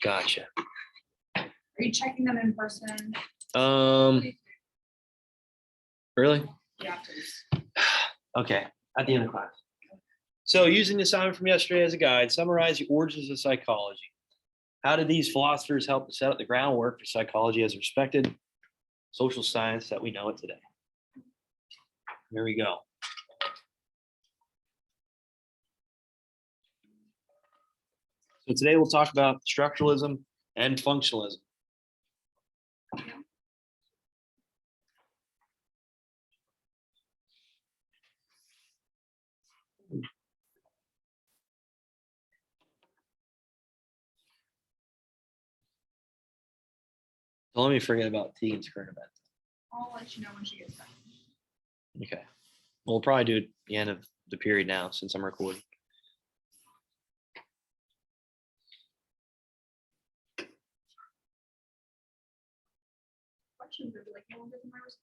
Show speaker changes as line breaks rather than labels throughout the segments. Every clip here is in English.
Gotcha.
Are you checking them in person?
Really?
Yeah, please.
Okay, at the end of class. So using the assignment from yesterday as a guide, summarize the origins of psychology. How did these philosophers help to set up the groundwork for psychology as a respected social science that we know it today? Here we go. So today we'll talk about structuralism and functionalism. So let me forget about Tegan's current event.
I'll let you know when she gets back.
Okay. We'll probably do it at the end of the period now since I'm recording.
Questions are like, no one gets my response.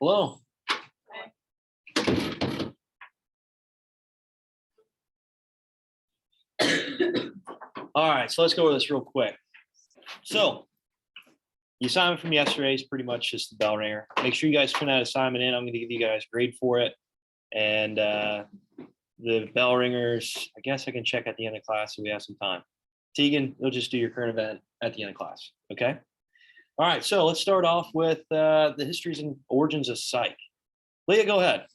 Hello. All right, so let's go over this real quick. So the assignment from yesterday is pretty much just the bell ringer. Make sure you guys turn that assignment in. I'm going to give you guys a grade for it. And the bell ringers, I guess I can check at the end of class if we have some time. Tegan, you'll just do your current event at the end of class. Okay. All right, so let's start off with the histories and origins of psych. Leah, go ahead.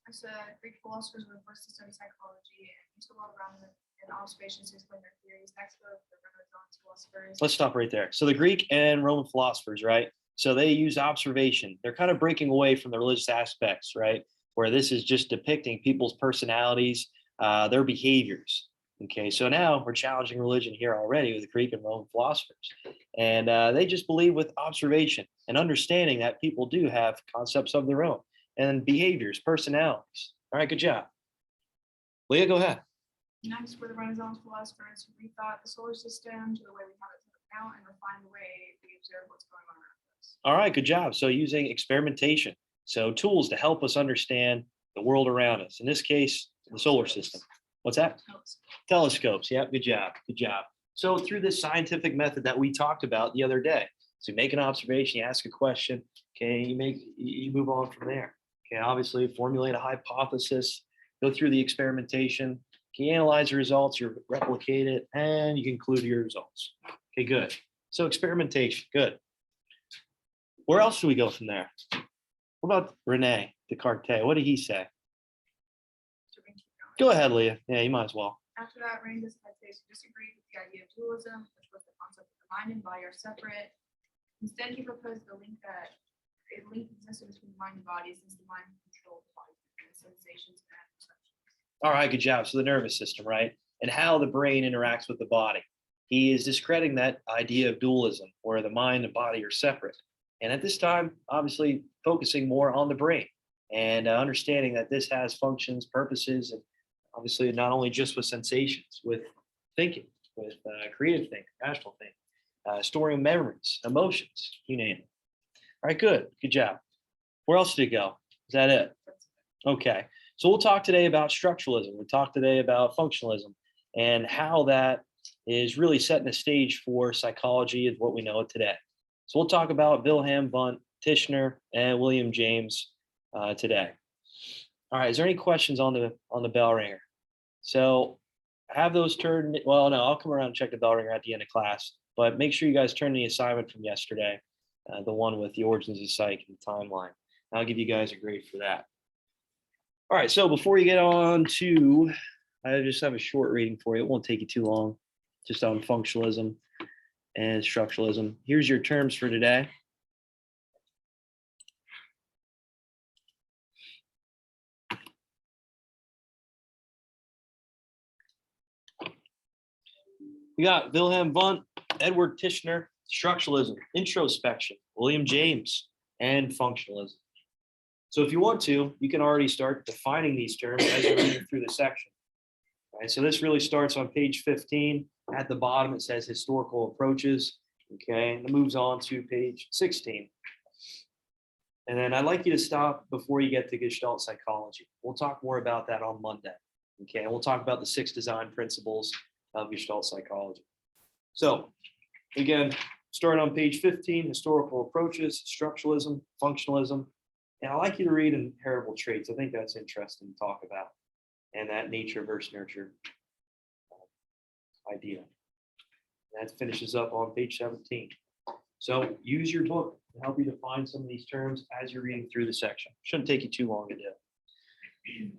As Greek philosophers were the first to study psychology and used the world around them and observations to explain their theories. Next were the Renaissance philosophers.
Let's stop right there. So the Greek and Roman philosophers, right? So they use observation. They're kind of breaking away from the religious aspects, right? Where this is just depicting people's personalities, their behaviors. Okay, so now we're challenging religion here already with the Greek and Roman philosophers. And they just believe with observation and understanding that people do have concepts of their own and behaviors, personalities. All right, good job. Leah, go ahead.
Next were the Renaissance philosophers who rethought the solar system to the way we have it now and refined the way we observe what's going on around us.
All right, good job. So using experimentation, so tools to help us understand the world around us. In this case, the solar system. What's that? Telescopes. Yep, good job. Good job. So through this scientific method that we talked about the other day, so you make an observation, you ask a question, okay, you move on from there. Okay, obviously formulate a hypothesis, go through the experimentation, can you analyze the results, you replicate it, and you conclude your results. Okay, good. So experimentation, good. Where else do we go from there? What about Rene Descartes? What did he say? Go ahead, Leah. Yeah, you might as well.
After that, Rene Descartes disagreed with the idea of dualism, which was the concept that the mind and body are separate. Instead, he proposed the link that a link existed between the mind and body, since the mind controlled the body and sensations and perceptions.
All right, good job. So the nervous system, right? And how the brain interacts with the body. He is discrediting that idea of dualism, where the mind and body are separate. And at this time, obviously focusing more on the brain and understanding that this has functions, purposes, and obviously not only just with sensations, with thinking, with creative thinking, rational thinking, storing memories, emotions, you name it. All right, good job. Where else did it go? Is that it? Okay, so we'll talk today about structuralism. We'll talk today about functionalism and how that is really setting the stage for psychology as what we know it today. So we'll talk about Wilhelm Wundt, Tishner, and William James today. All right, is there any questions on the bell ringer? So have those turned, well, no, I'll come around and check the bell ringer at the end of class, but make sure you guys turn the assignment from yesterday, the one with the origins of psych and the timeline. I'll give you guys a grade for that. All right, so before you get on to, I just have a short reading for you. It won't take you too long, just on functionalism and structuralism. Here's your terms for today. We got Wilhelm Wundt, Edward Tishner, structuralism, introspection, William James, and functionalism. So if you want to, you can already start defining these terms as you're reading through the section. All right, so this really starts on page 15. At the bottom, it says historical approaches. Okay, and it moves on to page 16. And then I'd like you to stop before you get to Gestalt psychology. We'll talk more about that on Monday. Okay, and we'll talk about the 6 design principles of Gestalt psychology. So again, start on page 15, historical approaches, structuralism, functionalism. And I'd like you to read inheritable traits. I think that's interesting to talk about. And that nature versus nurture idea. That finishes up on page 17. So use your book to help you define some of these terms as you're reading through the section. Shouldn't take you too long to do.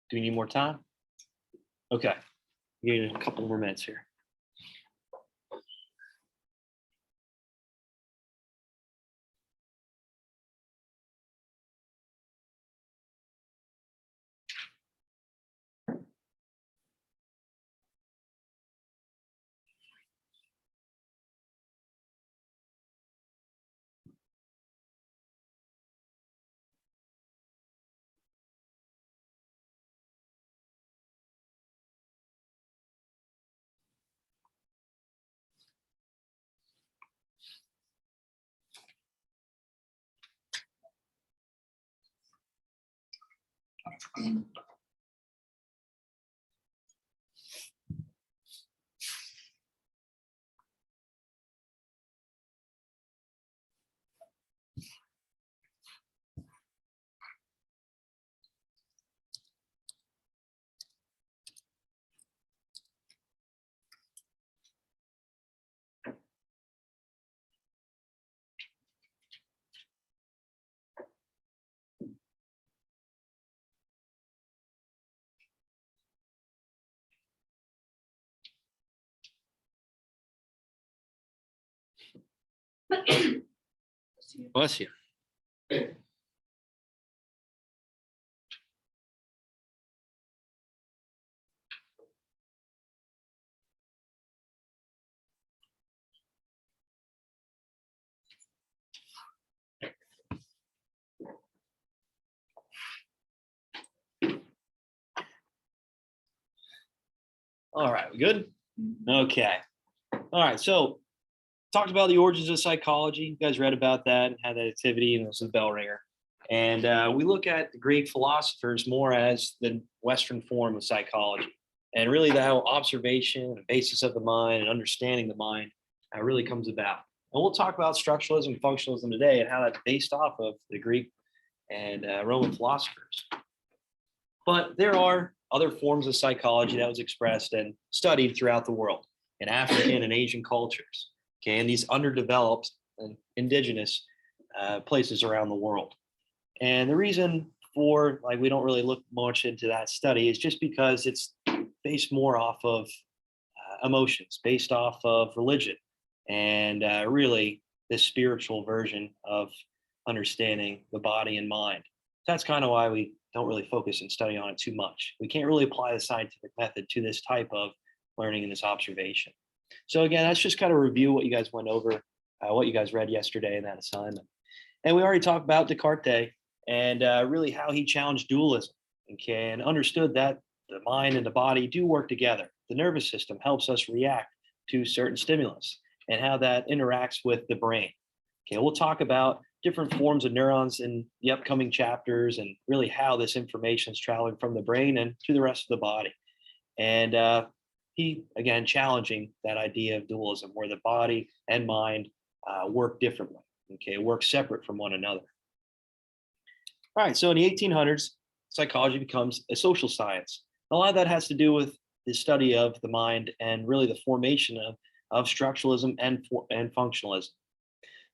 Do we need more time? Okay, we need a couple more minutes here. Bless you. All right, we good? Okay. All right, so talked about the origins of psychology. You guys read about that and had that activity, and this is a bell ringer. And we look at the Greek philosophers more as the Western form of psychology, and really the how observation, the basis of the mind, and understanding the mind really comes about. And we'll talk about structuralism and functionalism today and how that's based off of the Greek and Roman philosophers. But there are other forms of psychology that was expressed and studied throughout the world in African and Asian cultures. Okay, and these underdeveloped and indigenous places around the world. And the reason for we don't really look much into that study is just because it's based more off of emotions, based off of religion, and really this spiritual version of understanding the body and mind. That's kind of why we don't really focus and study on it too much. We can't really apply the scientific method to this type of learning and this observation. So again, that's just kind of review what you guys went over, what you guys read yesterday in that assignment. And we already talked about Descartes and really how he challenged dualism, okay, and understood that the mind and the body do work together. The nervous system helps us react to certain stimulus and how that interacts with the brain. Okay, we'll talk about different forms of neurons in the upcoming chapters and really how this information is traveling from the brain and to the rest of the body. And he, again, challenging that idea of dualism where the body and mind work differently, okay, work separate from one another. All right, so in the 1800s, psychology becomes a social science. A lot of that has to do with the study of the mind and really the formation of structuralism and functionalism.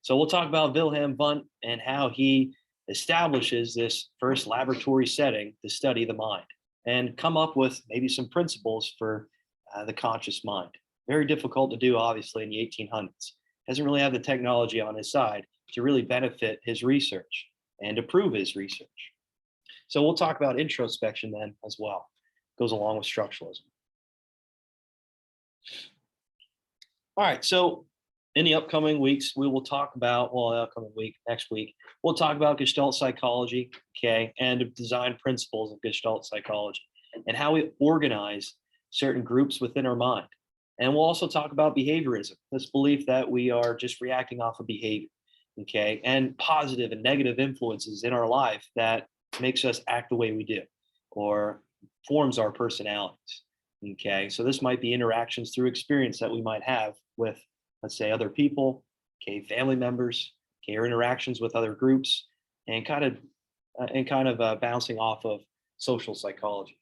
So we'll talk about Wilhelm Wundt and how he establishes this first laboratory setting to study the mind and come up with maybe some principles for the conscious mind. Very difficult to do, obviously, in the 1800s. Doesn't really have the technology on his side to really benefit his research and to prove his research. So we'll talk about introspection then as well. Goes along with structuralism. All right, so in the upcoming weeks, we will talk about, next week, we'll talk about Gestalt psychology, okay, and design principles of Gestalt psychology and how we organize certain groups within our mind. And we'll also talk about behaviorism, this belief that we are just reacting off of behavior, okay, and positive and negative influences in our life that makes us act the way we do or forms our personalities, okay. So this might be interactions through experience that we might have with, let's say, other people, okay, family members, okay, or interactions with other groups, and kind of bouncing off of social psychology.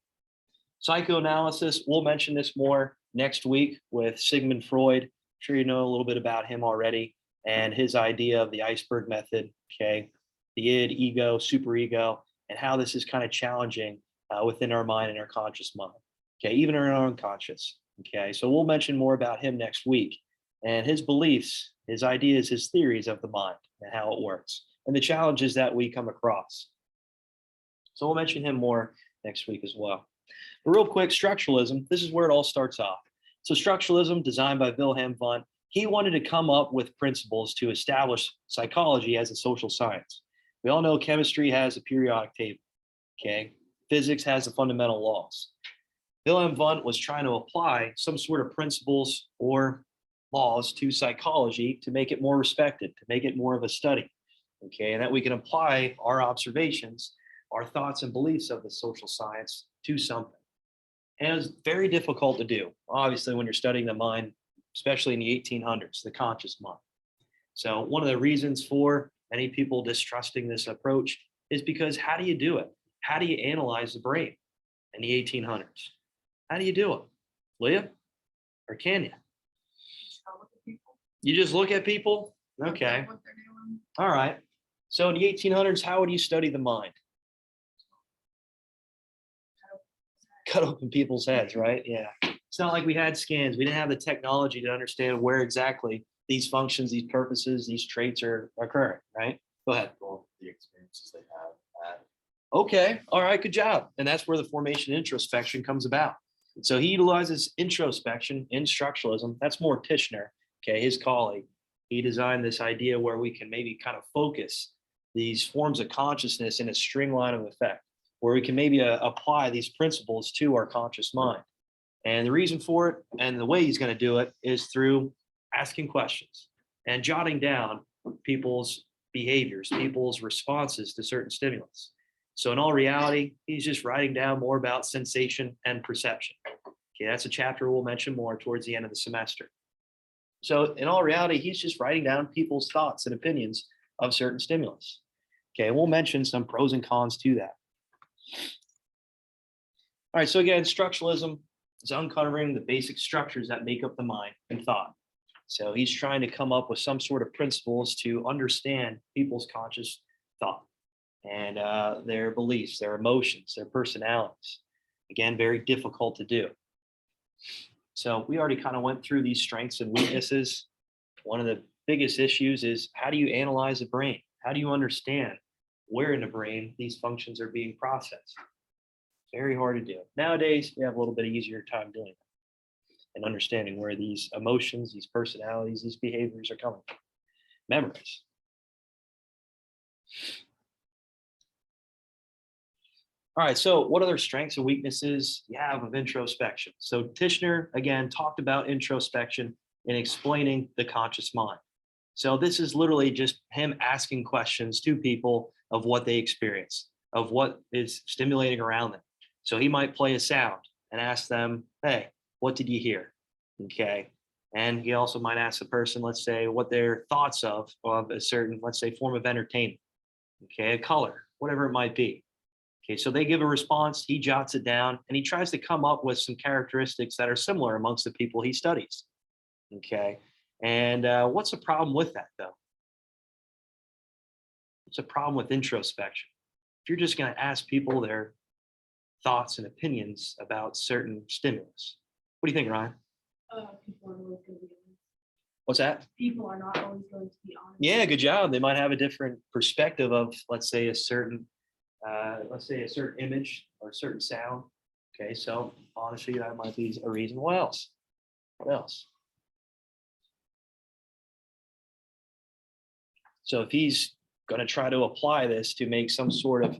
Psychoanalysis, we'll mention this more next week with Sigmund Freud. I'm sure you know a little bit about him already and his idea of the iceberg method, okay, the id, ego, superego, and how this is kind of challenging within our mind and our conscious mind, okay, even in our unconscious, okay. So we'll mention more about him next week and his beliefs, his ideas, his theories of the mind and how it works and the challenges that we come across. So we'll mention him more next week as well. But real quick, structuralism, this is where it all starts off. So structuralism, designed by Wilhelm Wundt, he wanted to come up with principles to establish psychology as a social science. We all know chemistry has a periodic table, okay? Physics has the fundamental laws. Wilhelm Wundt was trying to apply some sort of principles or laws to psychology to make it more respected, to make it more of a study, okay? And that we can apply our observations our thoughts and beliefs of the social science to something. And it was very difficult to do, obviously, when you're studying the mind, especially in the 1800s, the conscious mind. So one of the reasons for many people distrusting this approach is because how do you do it? How do you analyze the brain in the 1800s? How do you do it? Leah? Or can you?
I'll look at people.
You just look at people?
Look at
Okay.
what they're doing.
All right. So in the 1800s, how would you study the mind? Cut open people's heads, right? Yeah. It's not like we had scans. We didn't have the technology to understand where exactly these functions, these purposes, these traits are occurring, right? Go ahead.
Well, the experiences they have at
Okay. All right. Good job. And that's where the formation introspection comes about. So he utilizes introspection in structuralism. That's more Tishner, okay, his colleague. He designed this idea where we can maybe kind of focus these forms of consciousness in a string line of effect, where we can maybe apply these principles to our conscious mind. And the reason for it and the way he's going to do it is through asking questions and jotting down people's behaviors, people's responses to certain stimulus. So in all reality, he's just writing down more about sensation and perception. Okay, that's a chapter we'll mention more towards the end of the semester. So in all reality, he's just writing down people's thoughts and opinions of certain stimulus. Okay, we'll mention some pros and cons to that. All right, so again, structuralism is uncovering the basic structures that make up the mind and thought. So he's trying to come up with some sort of principles to understand people's conscious thought and their beliefs, their emotions, their personalities. Again, very difficult to do. So we already kind of went through these strengths and weaknesses. One of the biggest issues is how do you analyze the brain? How do you understand where in the brain these functions are being processed? Very hard to do. Nowadays, we have a little bit easier time doing it and understanding where these emotions, these personalities, these behaviors are coming from. Memories. All right, so what other strengths and weaknesses you have of introspection? So Tishner, again, talked about introspection in explaining the conscious mind. So this is literally just him asking questions to people of what they experience, of what is stimulating around them. So he might play a sound and ask them, hey, what did you hear? Okay. And he also might ask the person, let's say, what their thoughts of a certain, let's say, form of entertainment. Okay, a color, whatever it might be. Okay, so they give a response, he jots it down, and he tries to come up with some characteristics that are similar amongst the people he studies. Okay, and what's the problem with that, though? What's the problem with introspection? If you're just going to ask people their thoughts and opinions about certain stimulus, what do you think, Ryan?
People are always going to be honest.
What's that?
People are not always going to be honest.
Yeah, good job. They might have a different perspective of, let's say, a certain image or a certain sound. Okay, so honestly, that might be a reason. What else? What else? So if he's going to try to apply this to make some sort of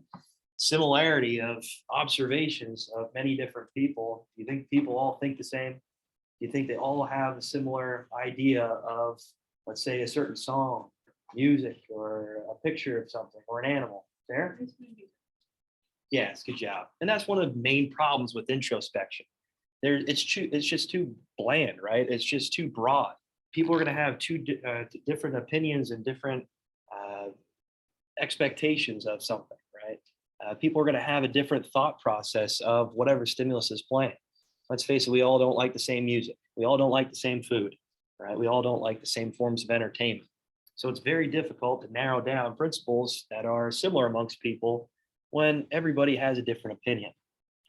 similarity of observations of many different people, do you think people all think the same? Do you think they all have a similar idea of, let's say, a certain song, music, or a picture of something, or an animal? There? Yes, good job. And that's one of the main problems with introspection. It's just too bland, right? It's just too broad. People are going to have different opinions and different expectations of something, right? People are going to have a different thought process of whatever stimulus is playing. Let's face it, we all don't like the same music. We all don't like the same food, right? We all don't like the same forms of entertainment. So it's very difficult to narrow down principles that are similar amongst people when everybody has a different opinion.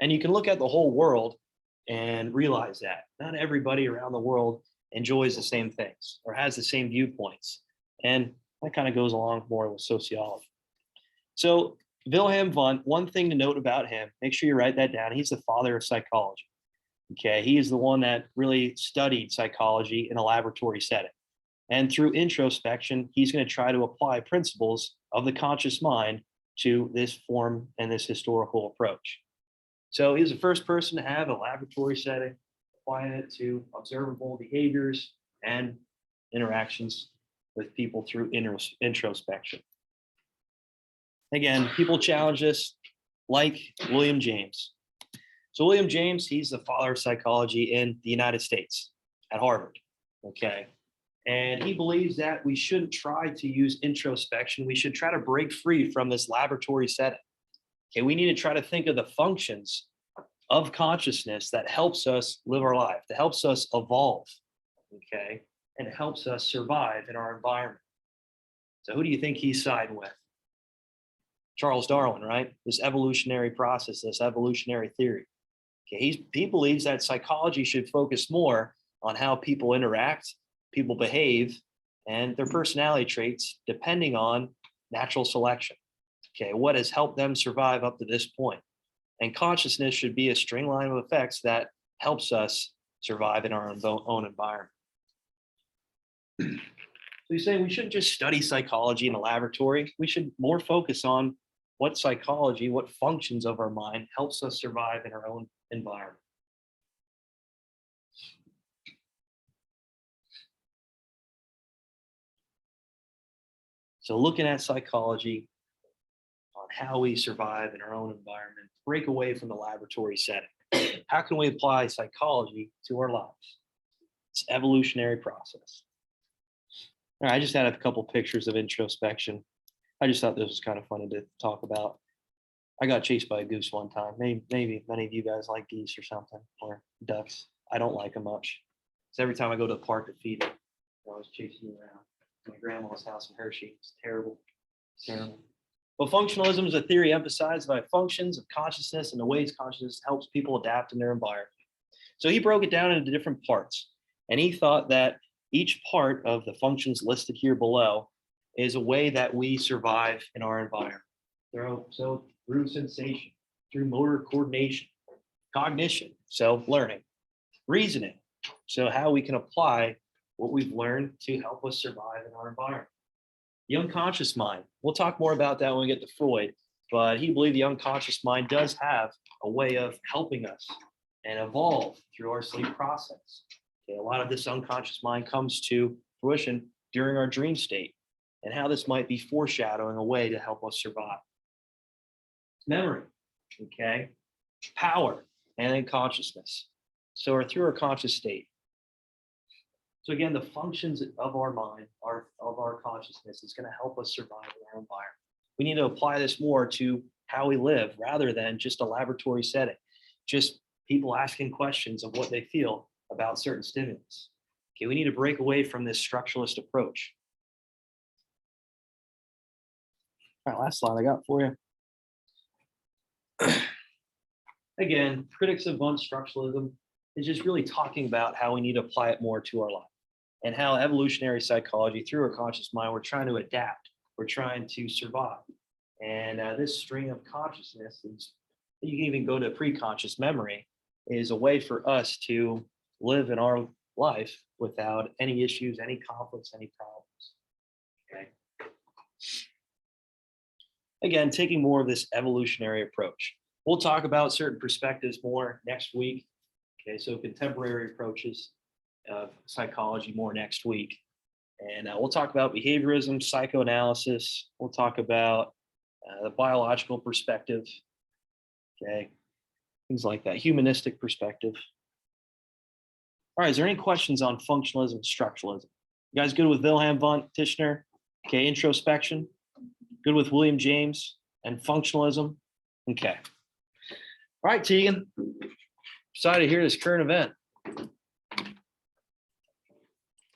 And you can look at the whole world and realize that not everybody around the world enjoys the same things or has the same viewpoints. And that kind of goes along more with sociology. So Wilhelm Wundt, one thing to note about him, make sure you write that down. He's the father of psychology. Okay, he is the one that really studied psychology in a laboratory setting. And through introspection, he's going to try to apply principles of the conscious mind to this form and this historical approach. So he was the first person to have a laboratory setting, applying it to observable behaviors and interactions with people through introspection. Again, people challenge this. like William James. So William James, he's the father of psychology in the United States at Harvard. Okay. And he believes that we shouldn't try to use introspection. We should try to break free from this laboratory setting. Okay. We need to try to think of the functions of consciousness that helps us live our life, that helps us evolve. Okay. And helps us survive in our environment. So who do you think he's siding with? Charles Darwin, right? This evolutionary process, this evolutionary theory. Okay, he believes that psychology should focus more on how people interact, people behave, and their personality traits depending on natural selection. Okay, what has helped them survive up to this point? And consciousness should be a string line of effects that helps us survive in our own environment. So he's saying we shouldn't just study psychology in a laboratory. We should more focus on what psychology, what functions of our mind helps us survive in our own environment. So looking at psychology on how we survive in our own environment, break away from the laboratory setting. How can we apply psychology to our lives? It's an evolutionary process. All right, I just had a couple pictures of introspection. I just thought this was kind of funny to talk about. I got chased by a goose one time. Maybe many of you guys like geese or something, or ducks. I don't like them much. So every time I go to the park to feed them, they're always chasing me around. My grandma's house in Hershey. It's terrible. It's terrible. But functionalism is a theory emphasized by functions of consciousness and the ways consciousness helps people adapt in their environment. So he broke it down into different parts. And he thought that each part of the functions listed here below is a way that we survive in our environment. So through sensation, through motor coordination, cognition, self-learning, reasoning. So how we can apply what we've learned to help us survive in our environment. The unconscious mind. We'll talk more about that when we get to Freud, but he believed the unconscious mind does have a way of helping us and evolve through our sleep process. Okay, a lot of this unconscious mind comes to fruition during our dream state, and how this might be foreshadowing a way to help us survive. Memory, okay, power, and then consciousness. So or through our conscious state. So again, the functions of our mind, of our consciousness is going to help us survive in our environment. We need to apply this more to how we live rather than just a laboratory setting, just people asking questions of what they feel about certain stimulus. Okay, we need to break away from this structuralist approach. All right, last slide I got for you. Again, critics of structuralism is just really talking about how we need to apply it more to our life and how evolutionary psychology through our conscious mind, we're trying to adapt, we're trying to survive. And this string of consciousness is, you can even go to pre-conscious memory, is a way for us to live in our life without any issues, any conflicts, any problems. Okay. Again, taking more of this evolutionary approach. We'll talk about certain perspectives more next week. Okay, so contemporary approaches of psychology more next week. And we'll talk about behaviorism, psychoanalysis. We'll talk about the biological perspective. Okay, things like that, humanistic perspective. All right, is there any questions on functionalism and structuralism? You guys good with Wilhelm von Tishner? Okay, introspection. Good with William James and functionalism? Okay. All right, Tegan. Excited to hear this current event.